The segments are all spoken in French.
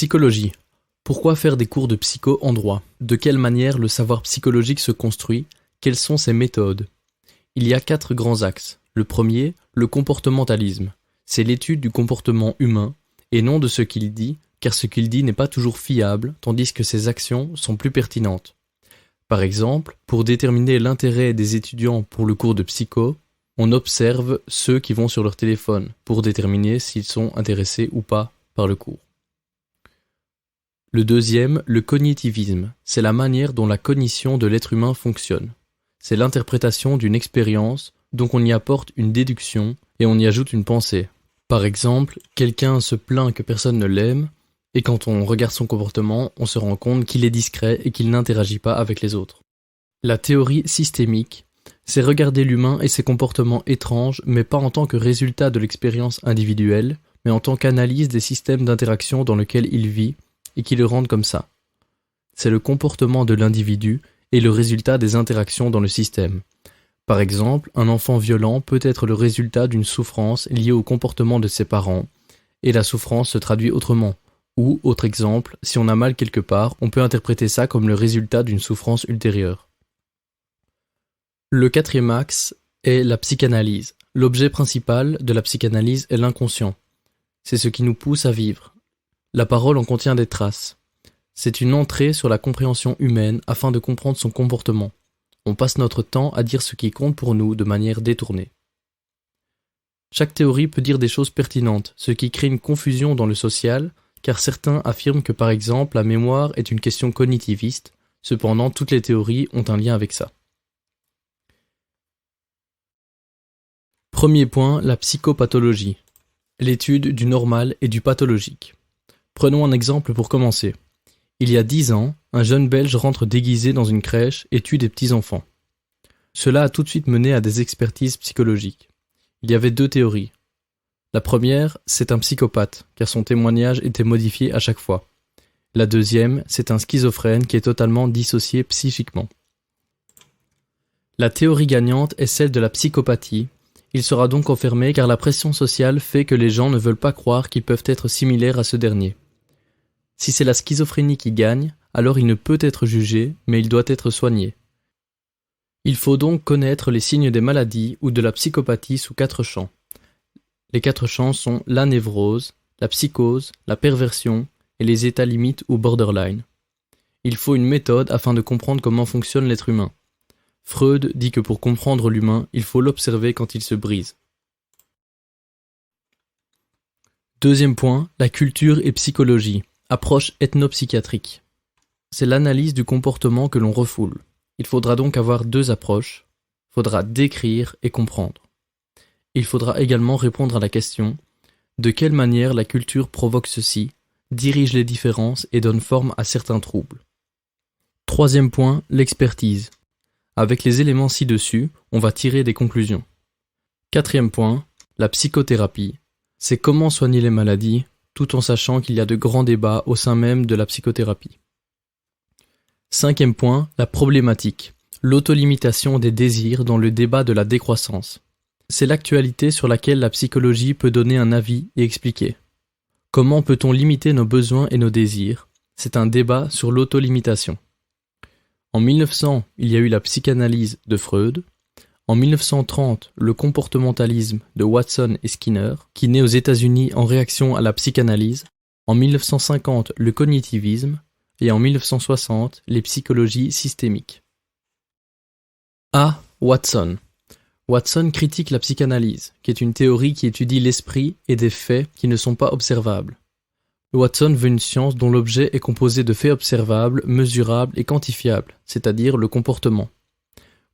Psychologie. Pourquoi faire des cours de psycho en droit? De quelle manière le savoir psychologique se construit? Quelles sont ses méthodes? Il y a 4 grands axes. Le premier, le comportementalisme. C'est l'étude du comportement humain, et non de ce qu'il dit, car ce qu'il dit n'est pas toujours fiable, tandis que ses actions sont plus pertinentes. Par exemple, pour déterminer l'intérêt des étudiants pour le cours de psycho, on observe ceux qui vont sur leur téléphone, pour déterminer s'ils sont intéressés ou pas par le cours. Le deuxième, le cognitivisme, c'est la manière dont la cognition de l'être humain fonctionne. C'est l'interprétation d'une expérience, donc on y apporte une déduction et on y ajoute une pensée. Par exemple, quelqu'un se plaint que personne ne l'aime, et quand on regarde son comportement, on se rend compte qu'il est discret et qu'il n'interagit pas avec les autres. La théorie systémique, c'est regarder l'humain et ses comportements étranges, mais pas en tant que résultat de l'expérience individuelle, mais en tant qu'analyse des systèmes d'interaction dans lesquels il vit, et qui le rendent comme ça. C'est le comportement de l'individu et le résultat des interactions dans le système. Par exemple, un enfant violent peut être le résultat d'une souffrance liée au comportement de ses parents, et la souffrance se traduit autrement. Ou, autre exemple, si on a mal quelque part, on peut interpréter ça comme le résultat d'une souffrance ultérieure. Le quatrième axe est la psychanalyse. L'objet principal de la psychanalyse est l'inconscient. C'est ce qui nous pousse à vivre. La parole en contient des traces. C'est une entrée sur la compréhension humaine afin de comprendre son comportement. On passe notre temps à dire ce qui compte pour nous de manière détournée. Chaque théorie peut dire des choses pertinentes, ce qui crée une confusion dans le social, car certains affirment que par exemple la mémoire est une question cognitiviste, cependant toutes les théories ont un lien avec ça. Premier point, la psychopathologie. L'étude du normal et du pathologique. Prenons un exemple pour commencer. Il y a 10 ans, un jeune Belge rentre déguisé dans une crèche et tue des petits-enfants. Cela a tout de suite mené à des expertises psychologiques. Il y avait 2 théories. La première, c'est un psychopathe, car son témoignage était modifié à chaque fois. La deuxième, c'est un schizophrène qui est totalement dissocié psychiquement. La théorie gagnante est celle de la psychopathie. Il sera donc confirmé car la pression sociale fait que les gens ne veulent pas croire qu'ils peuvent être similaires à ce dernier. Si c'est la schizophrénie qui gagne, alors il ne peut être jugé, mais il doit être soigné. Il faut donc connaître les signes des maladies ou de la psychopathie sous 4 champs. Les 4 champs sont la névrose, la psychose, la perversion et les états limites ou borderline. Il faut une méthode afin de comprendre comment fonctionne l'être humain. Freud dit que pour comprendre l'humain, il faut l'observer quand il se brise. Deuxième point, la culture et psychologie. Approche ethnopsychiatrique. C'est l'analyse du comportement que l'on refoule. Il faudra donc avoir 2 approches. Il faudra décrire et comprendre. Il faudra également répondre à la question de quelle manière la culture provoque ceci, dirige les différences et donne forme à certains troubles. Troisième point, l'expertise. Avec les éléments ci-dessus, on va tirer des conclusions. Quatrième point, la psychothérapie. C'est comment soigner les maladies, tout en sachant qu'il y a de grands débats au sein même de la psychothérapie. Cinquième point, la problématique. L'autolimitation des désirs dans le débat de la décroissance. C'est l'actualité sur laquelle la psychologie peut donner un avis et expliquer. Comment peut-on limiter nos besoins et nos désirs? C'est un débat sur l'autolimitation. En 1900, il y a eu la psychanalyse de Freud. En 1930, le comportementalisme de Watson et Skinner, qui naît aux États-Unis en réaction à la psychanalyse. En 1950, le cognitivisme. Et en 1960, les psychologies systémiques. A. Watson. Watson critique la psychanalyse, qui est une théorie qui étudie l'esprit et des faits qui ne sont pas observables. Watson veut une science dont l'objet est composé de faits observables, mesurables et quantifiables, c'est-à-dire le comportement.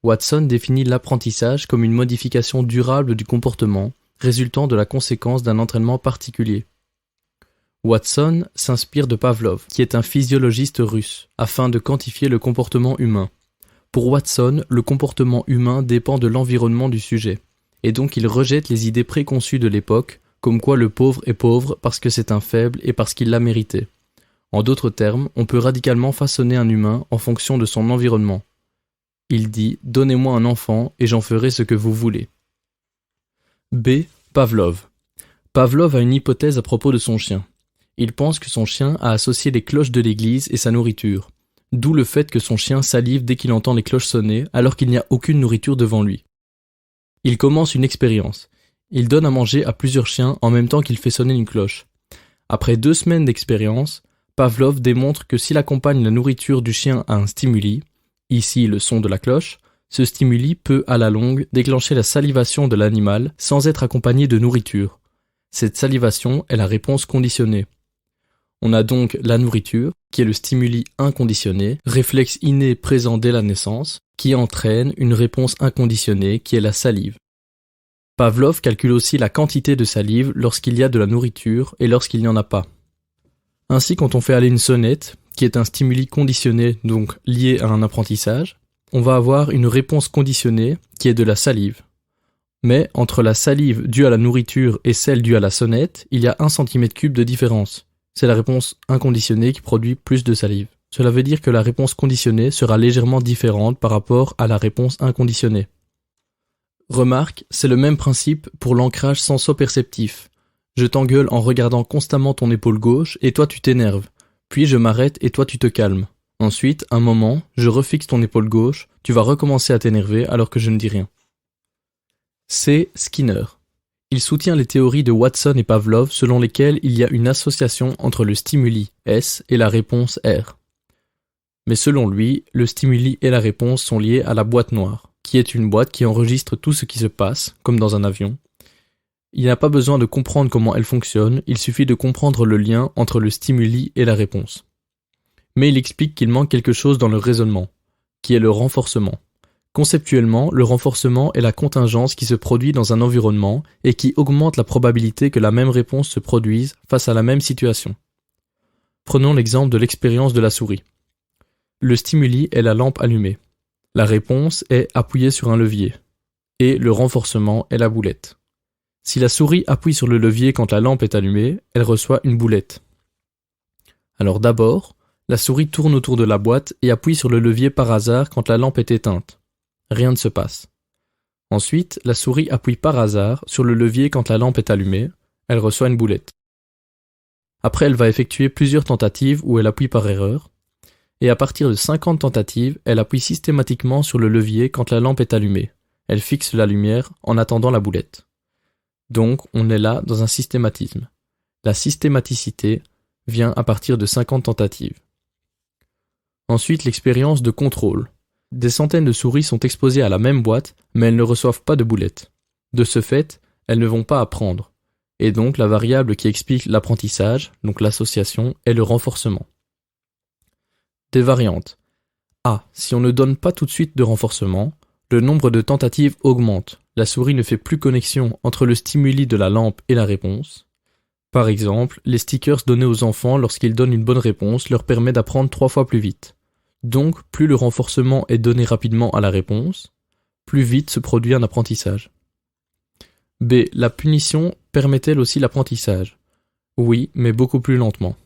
Watson définit l'apprentissage comme une modification durable du comportement, résultant de la conséquence d'un entraînement particulier. Watson s'inspire de Pavlov, qui est un physiologiste russe, afin de quantifier le comportement humain. Pour Watson, le comportement humain dépend de l'environnement du sujet, et donc il rejette les idées préconçues de l'époque, comme quoi le pauvre est pauvre parce que c'est un faible et parce qu'il l'a mérité. En d'autres termes, on peut radicalement façonner un humain en fonction de son environnement. Il dit « Donnez-moi un enfant et j'en ferai ce que vous voulez ». B. Pavlov. Pavlov a une hypothèse à propos de son chien. Il pense que son chien a associé les cloches de l'église et sa nourriture, d'où le fait que son chien salive dès qu'il entend les cloches sonner alors qu'il n'y a aucune nourriture devant lui. Il commence une expérience. Il donne à manger à plusieurs chiens en même temps qu'il fait sonner une cloche. Après 2 semaines d'expérience, Pavlov démontre que s'il accompagne la nourriture du chien à un stimuli, ici le son de la cloche, ce stimuli peut, à la longue, déclencher la salivation de l'animal sans être accompagné de nourriture. Cette salivation est la réponse conditionnée. On a donc la nourriture, qui est le stimuli inconditionné, réflexe inné présent dès la naissance, qui entraîne une réponse inconditionnée, qui est la salive. Pavlov calcule aussi la quantité de salive lorsqu'il y a de la nourriture et lorsqu'il n'y en a pas. Ainsi, quand on fait aller une sonnette, qui est un stimuli conditionné, donc lié à un apprentissage, on va avoir une réponse conditionnée, qui est de la salive. Mais entre la salive due à la nourriture et celle due à la sonnette, il y a 1 cm3 de différence. C'est la réponse inconditionnée qui produit plus de salive. Cela veut dire que la réponse conditionnée sera légèrement différente par rapport à la réponse inconditionnée. Remarque, c'est le même principe pour l'ancrage senso-perceptif. Je t'engueule en regardant constamment ton épaule gauche et toi tu t'énerves. Puis je m'arrête et toi tu te calmes. Ensuite, un moment, je refixe ton épaule gauche, tu vas recommencer à t'énerver alors que je ne dis rien. C'est Skinner. Il soutient les théories de Watson et Pavlov selon lesquelles il y a une association entre le stimuli S et la réponse R. Mais selon lui, le stimuli et la réponse sont liés à la boîte noire, qui est une boîte qui enregistre tout ce qui se passe, comme dans un avion. Il n'y a pas besoin de comprendre comment elle fonctionne, il suffit de comprendre le lien entre le stimuli et la réponse. Mais il explique qu'il manque quelque chose dans le raisonnement, qui est le renforcement. Conceptuellement, le renforcement est la contingence qui se produit dans un environnement et qui augmente la probabilité que la même réponse se produise face à la même situation. Prenons l'exemple de l'expérience de la souris. Le stimuli est la lampe allumée. La réponse est appuyer sur un levier. Et le renforcement est la boulette. Si la souris appuie sur le levier quand la lampe est allumée, elle reçoit une boulette. Alors d'abord, la souris tourne autour de la boîte et appuie sur le levier par hasard quand la lampe est éteinte. Rien ne se passe. Ensuite, la souris appuie par hasard sur le levier quand la lampe est allumée, elle reçoit une boulette. Après, elle va effectuer plusieurs tentatives où elle appuie par erreur, et à partir de 50 tentatives, elle appuie systématiquement sur le levier quand la lampe est allumée. Elle fixe la lumière en attendant la boulette. Donc, on est là dans un systématisme. La systématicité vient à partir de 50 tentatives. Ensuite, l'expérience de contrôle. Des centaines de souris sont exposées à la même boîte, mais elles ne reçoivent pas de boulettes. De ce fait, elles ne vont pas apprendre. Et donc, la variable qui explique l'apprentissage, donc l'association, est le renforcement. Des variantes. A. Si on ne donne pas tout de suite de renforcement, le nombre de tentatives augmente. La souris ne fait plus connexion entre le stimuli de la lampe et la réponse. Par exemple, les stickers donnés aux enfants lorsqu'ils donnent une bonne réponse leur permet d'apprendre 3 fois plus vite. Donc, plus le renforcement est donné rapidement à la réponse, plus vite se produit un apprentissage. B. La punition permet-elle aussi l'apprentissage? Oui, mais beaucoup plus lentement.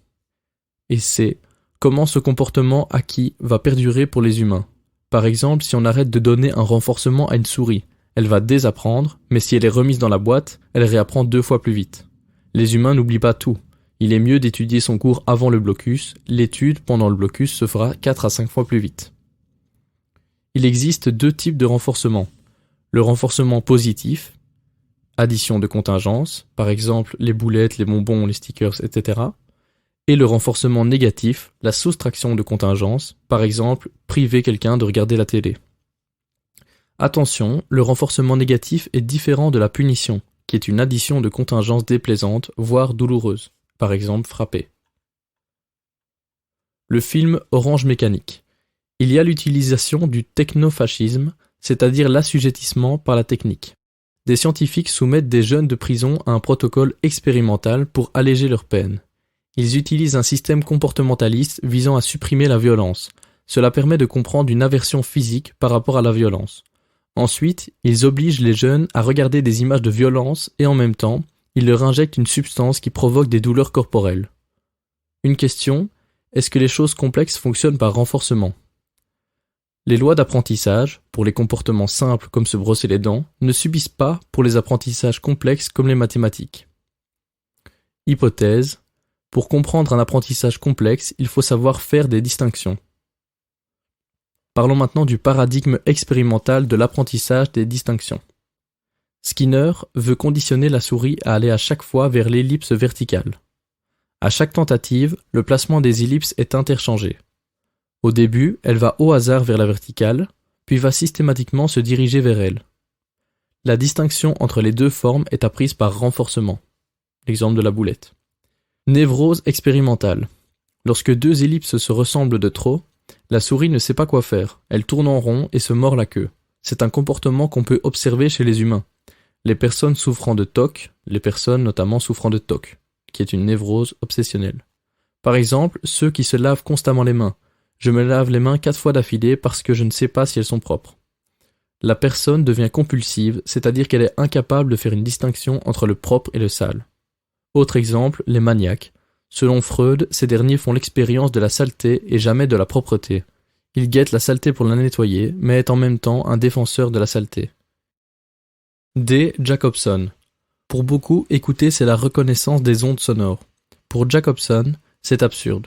Et C. Comment ce comportement acquis va perdurer pour les humains? Par exemple, si on arrête de donner un renforcement à une souris, elle va désapprendre, mais si elle est remise dans la boîte, elle réapprend 2 fois plus vite. Les humains n'oublient pas tout. Il est mieux d'étudier son cours avant le blocus, l'étude pendant le blocus se fera 4 à 5 fois plus vite. Il existe 2 types de renforcement. Le renforcement positif, addition de contingences, par exemple les boulettes, les bonbons, les stickers, etc. Et le renforcement négatif, la soustraction de contingences, par exemple priver quelqu'un de regarder la télé. Attention, le renforcement négatif est différent de la punition, qui est une addition de contingences déplaisantes, voire douloureuses. Par exemple, frapper. Le film Orange Mécanique. Il y a l'utilisation du technofascisme, c'est-à-dire l'assujettissement par la technique. Des scientifiques soumettent des jeunes de prison à un protocole expérimental pour alléger leur peine. Ils utilisent un système comportementaliste visant à supprimer la violence. Cela permet de comprendre une aversion physique par rapport à la violence. Ensuite, ils obligent les jeunes à regarder des images de violence et en même temps, ils leur injectent une substance qui provoque des douleurs corporelles. Une question, est-ce que les choses complexes fonctionnent par renforcement? Les lois d'apprentissage, pour les comportements simples comme se brosser les dents, ne subissent pas pour les apprentissages complexes comme les mathématiques. Hypothèse, Pour comprendre un apprentissage complexe, il faut savoir faire des distinctions. Parlons maintenant du paradigme expérimental de l'apprentissage des distinctions. Skinner veut conditionner la souris à aller à chaque fois vers l'ellipse verticale. À chaque tentative, le placement des ellipses est interchangé. Au début, elle va au hasard vers la verticale, puis va systématiquement se diriger vers elle. La distinction entre les deux formes est apprise par renforcement. L'exemple de la boulette. Névrose expérimentale. Lorsque deux ellipses se ressemblent de trop, la souris ne sait pas quoi faire, elle tourne en rond et se mord la queue. C'est un comportement qu'on peut observer chez les humains. Les personnes souffrant de TOC, les personnes notamment souffrant de TOC, qui est une névrose obsessionnelle. Par exemple, ceux qui se lavent constamment les mains. Je me lave les mains 4 fois d'affilée parce que je ne sais pas si elles sont propres. La personne devient compulsive, c'est-à-dire qu'elle est incapable de faire une distinction entre le propre et le sale. Autre exemple, les maniaques. Selon Freud, ces derniers font l'expérience de la saleté et jamais de la propreté. Ils guettent la saleté pour la nettoyer, mais est en même temps un défenseur de la saleté. D. Jacobson. Pour beaucoup, écouter c'est la reconnaissance des ondes sonores. Pour Jacobson, c'est absurde.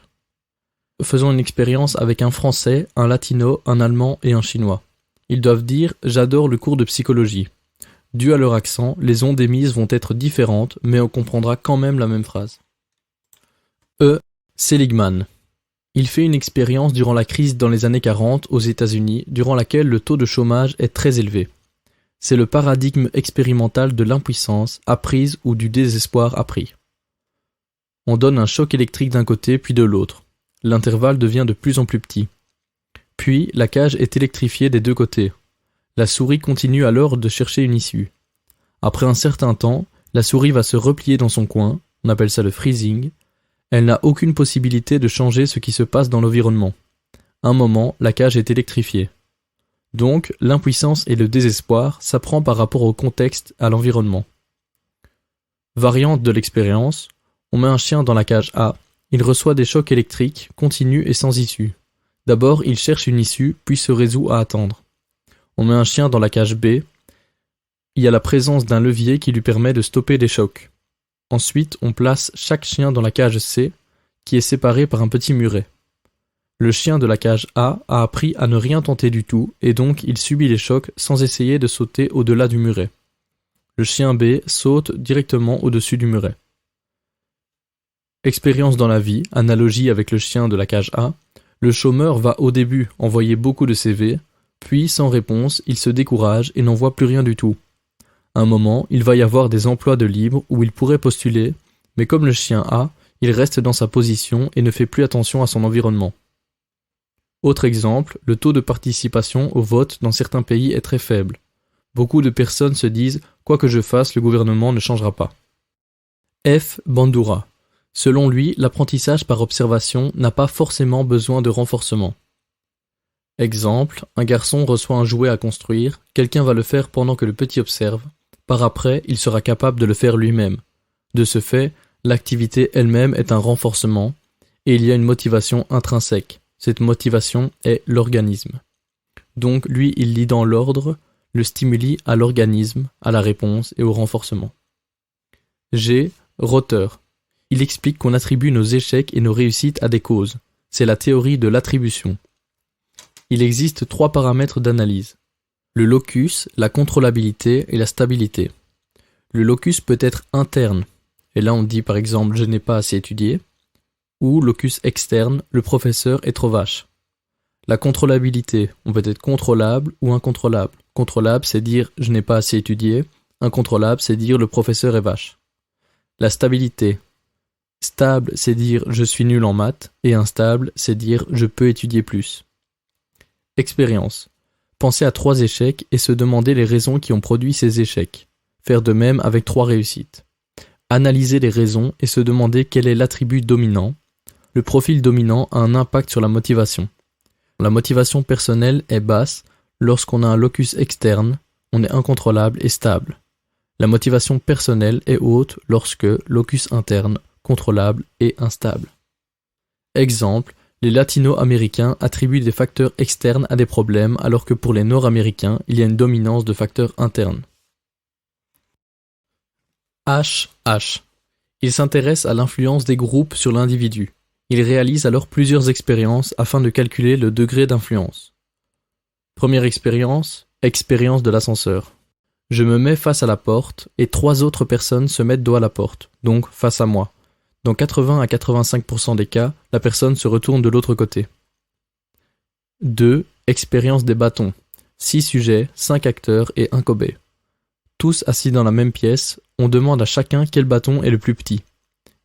Faisons une expérience avec un Français, un Latino, un Allemand et un Chinois. Ils doivent dire « J'adore le cours de psychologie ». Dû à leur accent, les ondes émises vont être différentes, mais on comprendra quand même la même phrase. E. Seligman. Il fait une expérience durant la crise dans les années 40 aux États-Unis, durant laquelle le taux de chômage est très élevé. C'est le paradigme expérimental de l'impuissance apprise ou du désespoir appris. On donne un choc électrique d'un côté puis de l'autre. L'intervalle devient de plus en plus petit. Puis, la cage est électrifiée des deux côtés. La souris continue alors de chercher une issue. Après un certain temps, la souris va se replier dans son coin, on appelle ça le freezing. Elle n'a aucune possibilité de changer ce qui se passe dans l'environnement. Un moment, la cage est électrifiée. Donc, l'impuissance et le désespoir s'apprend par rapport au contexte, à l'environnement. Variante de l'expérience, on met un chien dans la cage A, il reçoit des chocs électriques, continus et sans issue. D'abord, il cherche une issue, puis se résout à attendre. On met un chien dans la cage B, il y a la présence d'un levier qui lui permet de stopper les chocs. Ensuite, on place chaque chien dans la cage C, qui est séparée par un petit muret. Le chien de la cage A appris à ne rien tenter du tout, et donc il subit les chocs sans essayer de sauter au-delà du muret. Le chien B saute directement au-dessus du muret. Expérience dans la vie, analogie avec le chien de la cage A, le chômeur va au début envoyer beaucoup de CV, puis sans réponse, il se décourage et n'en voit plus rien du tout. À un moment, il va y avoir des emplois de libre où il pourrait postuler, mais comme le chien A, il reste dans sa position et ne fait plus attention à son environnement. Autre exemple, le taux de participation au vote dans certains pays est très faible. Beaucoup de personnes se disent « quoi que je fasse, le gouvernement ne changera pas ». F. Bandura. Selon lui, l'apprentissage par observation n'a pas forcément besoin de renforcement. Exemple, un garçon reçoit un jouet à construire, quelqu'un va le faire pendant que le petit observe. Par après, il sera capable de le faire lui-même. De ce fait, l'activité elle-même est un renforcement, et il y a une motivation intrinsèque. Cette motivation est l'organisme. Donc lui, il lie dans l'ordre le stimuli à l'organisme, à la réponse et au renforcement. G. Rother. Il explique qu'on attribue nos échecs et nos réussites à des causes. C'est la théorie de l'attribution. Il existe 3 paramètres d'analyse. Le locus, la contrôlabilité et la stabilité. Le locus peut être interne, et là on dit par exemple « je n'ai pas assez étudié », ou locus externe, le professeur est trop vache. La contrôlabilité, on peut être contrôlable ou incontrôlable. Contrôlable, c'est dire « je n'ai pas assez étudié », incontrôlable, c'est dire « le professeur est vache ». La stabilité. Stable, c'est dire « je suis nul en maths », et instable, c'est dire « je peux étudier plus ». Expérience. Penser à 3 échecs et se demander les raisons qui ont produit ces échecs. Faire de même avec 3 réussites. Analyser les raisons et se demander quel est l'attribut dominant. Le profil dominant a un impact sur la motivation. La motivation personnelle est basse lorsqu'on a un locus externe, on est incontrôlable et stable. La motivation personnelle est haute lorsque locus interne, contrôlable et instable. Exemple, les latino-américains attribuent des facteurs externes à des problèmes alors que pour les nord-américains, il y a une dominance de facteurs internes. H. Il s'intéresse à l'influence des groupes sur l'individu. Il réalise alors plusieurs expériences afin de calculer le degré d'influence. Première expérience, expérience de l'ascenseur. Je me mets face à la porte et 3 autres personnes se mettent dos à la porte, donc face à moi. Dans 80 à 85% des cas, la personne se retourne de l'autre côté. 2. Expérience des bâtons. 6 sujets, 5 acteurs et 1 Kobe. Tous assis dans la même pièce, on demande à chacun quel bâton est le plus petit.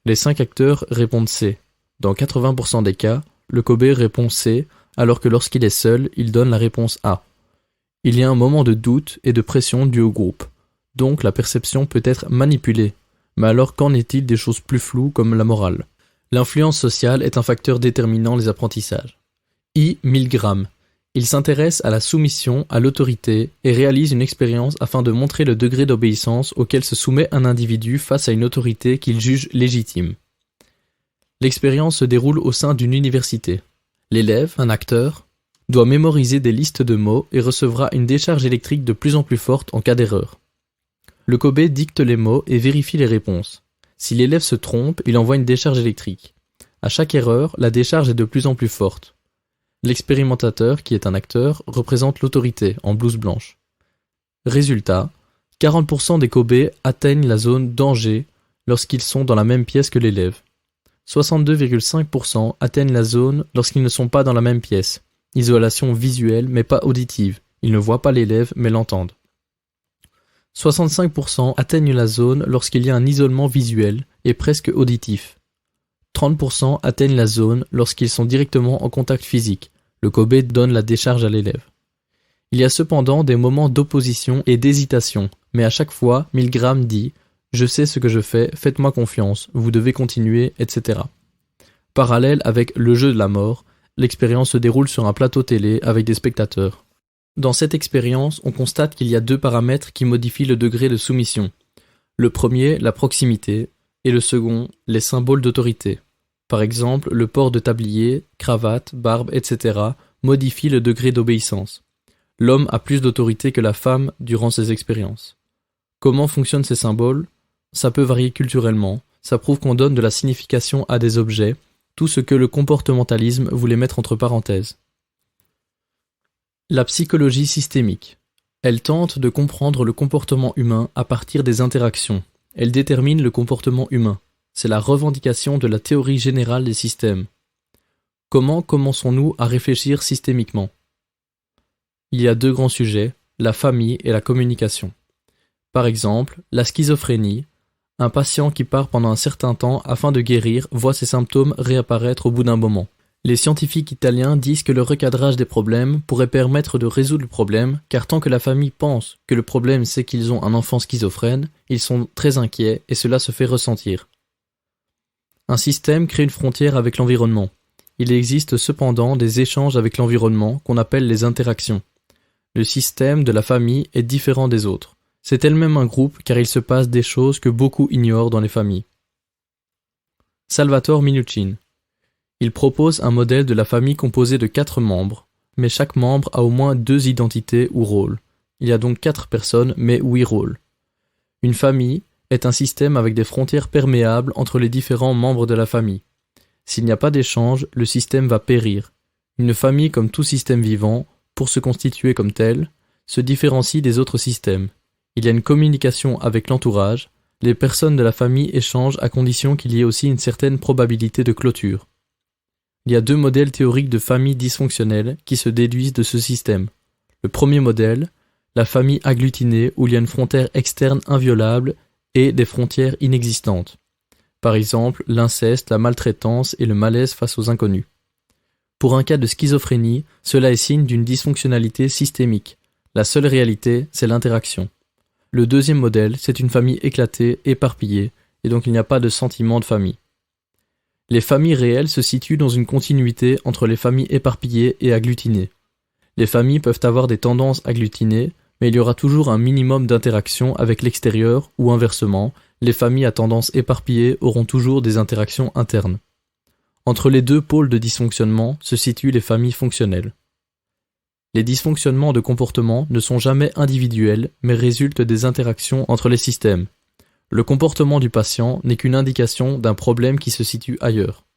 Les 5 acteurs répondent C. Dans 80% des cas, le Kobe répond C, alors que lorsqu'il est seul, il donne la réponse A. Il y a un moment de doute et de pression dû au groupe, donc la perception peut être manipulée. Mais alors qu'en est-il des choses plus floues comme la morale? L'influence sociale est un facteur déterminant les apprentissages. I. Milgram. Il s'intéresse à la soumission, à l'autorité, et réalise une expérience afin de montrer le degré d'obéissance auquel se soumet un individu face à une autorité qu'il juge légitime. L'expérience se déroule au sein d'une université. L'élève, un acteur, doit mémoriser des listes de mots et recevra une décharge électrique de plus en plus forte en cas d'erreur. Le Kobe dicte les mots et vérifie les réponses. Si l'élève se trompe, il envoie une décharge électrique. À chaque erreur, la décharge est de plus en plus forte. L'expérimentateur, qui est un acteur, représente l'autorité, en blouse blanche. Résultat, 40% des Kobe atteignent la zone danger lorsqu'ils sont dans la même pièce que l'élève. 62,5% atteignent la zone lorsqu'ils ne sont pas dans la même pièce. Isolation visuelle mais pas auditive. Ils ne voient pas l'élève mais l'entendent. 65% atteignent la zone lorsqu'il y a un isolement visuel et presque auditif. 30% atteignent la zone lorsqu'ils sont directement en contact physique. Le Kobe donne la décharge à l'élève. Il y a cependant des moments d'opposition et d'hésitation, mais à chaque fois, Milgram dit « Je sais ce que je fais, faites-moi confiance, vous devez continuer, etc. » Parallèle avec le jeu de la mort, l'expérience se déroule sur un plateau télé avec des spectateurs. Dans cette expérience, on constate qu'il y a 2 paramètres qui modifient le degré de soumission. Le premier, la proximité, et le second, les symboles d'autorité. Par exemple, le port de tablier, cravate, barbe, etc. modifie le degré d'obéissance. L'homme a plus d'autorité que la femme durant ces expériences. Comment fonctionnent ces symboles? Ça peut varier culturellement, ça prouve qu'on donne de la signification à des objets, tout ce que le comportementalisme voulait mettre entre parenthèses. La psychologie systémique. Elle tente de comprendre le comportement humain à partir des interactions. Elle détermine le comportement humain. C'est la revendication de la théorie générale des systèmes. Comment commençons-nous à réfléchir systémiquement? Il y a 2 grands sujets, la famille et la communication. Par exemple, la schizophrénie. Un patient qui part pendant un certain temps afin de guérir voit ses symptômes réapparaître au bout d'un moment. Les scientifiques italiens disent que le recadrage des problèmes pourrait permettre de résoudre le problème, car tant que la famille pense que le problème c'est qu'ils ont un enfant schizophrène, ils sont très inquiets et cela se fait ressentir. Un système crée une frontière avec l'environnement. Il existe cependant des échanges avec l'environnement qu'on appelle les interactions. Le système de la famille est différent des autres. C'est elle-même un groupe car il se passe des choses que beaucoup ignorent dans les familles. Salvatore Minuchin. Il propose un modèle de la famille composé de 4 membres, mais chaque membre a au moins 2 identités ou rôles. Il y a donc 4 personnes, mais 8 rôles. Une famille est un système avec des frontières perméables entre les différents membres de la famille. S'il n'y a pas d'échange, le système va périr. Une famille, comme tout système vivant, pour se constituer comme tel, se différencie des autres systèmes. Il y a une communication avec l'entourage, les personnes de la famille échangent à condition qu'il y ait aussi une certaine probabilité de clôture. Il y a 2 modèles théoriques de famille dysfonctionnelle qui se déduisent de ce système. Le premier modèle, la famille agglutinée où il y a une frontière externe inviolable et des frontières inexistantes. Par exemple, l'inceste, la maltraitance et le malaise face aux inconnus. Pour un cas de schizophrénie, cela est signe d'une dysfonctionnalité systémique. La seule réalité, c'est l'interaction. Le deuxième modèle, c'est une famille éclatée, éparpillée, et donc il n'y a pas de sentiment de famille. Les familles réelles se situent dans une continuité entre les familles éparpillées et agglutinées. Les familles peuvent avoir des tendances agglutinées, mais il y aura toujours un minimum d'interaction avec l'extérieur ou inversement, les familles à tendance éparpillée auront toujours des interactions internes. Entre les 2 pôles de dysfonctionnement se situent les familles fonctionnelles. Les dysfonctionnements de comportement ne sont jamais individuels, mais résultent des interactions entre les systèmes. Le comportement du patient n'est qu'une indication d'un problème qui se situe ailleurs.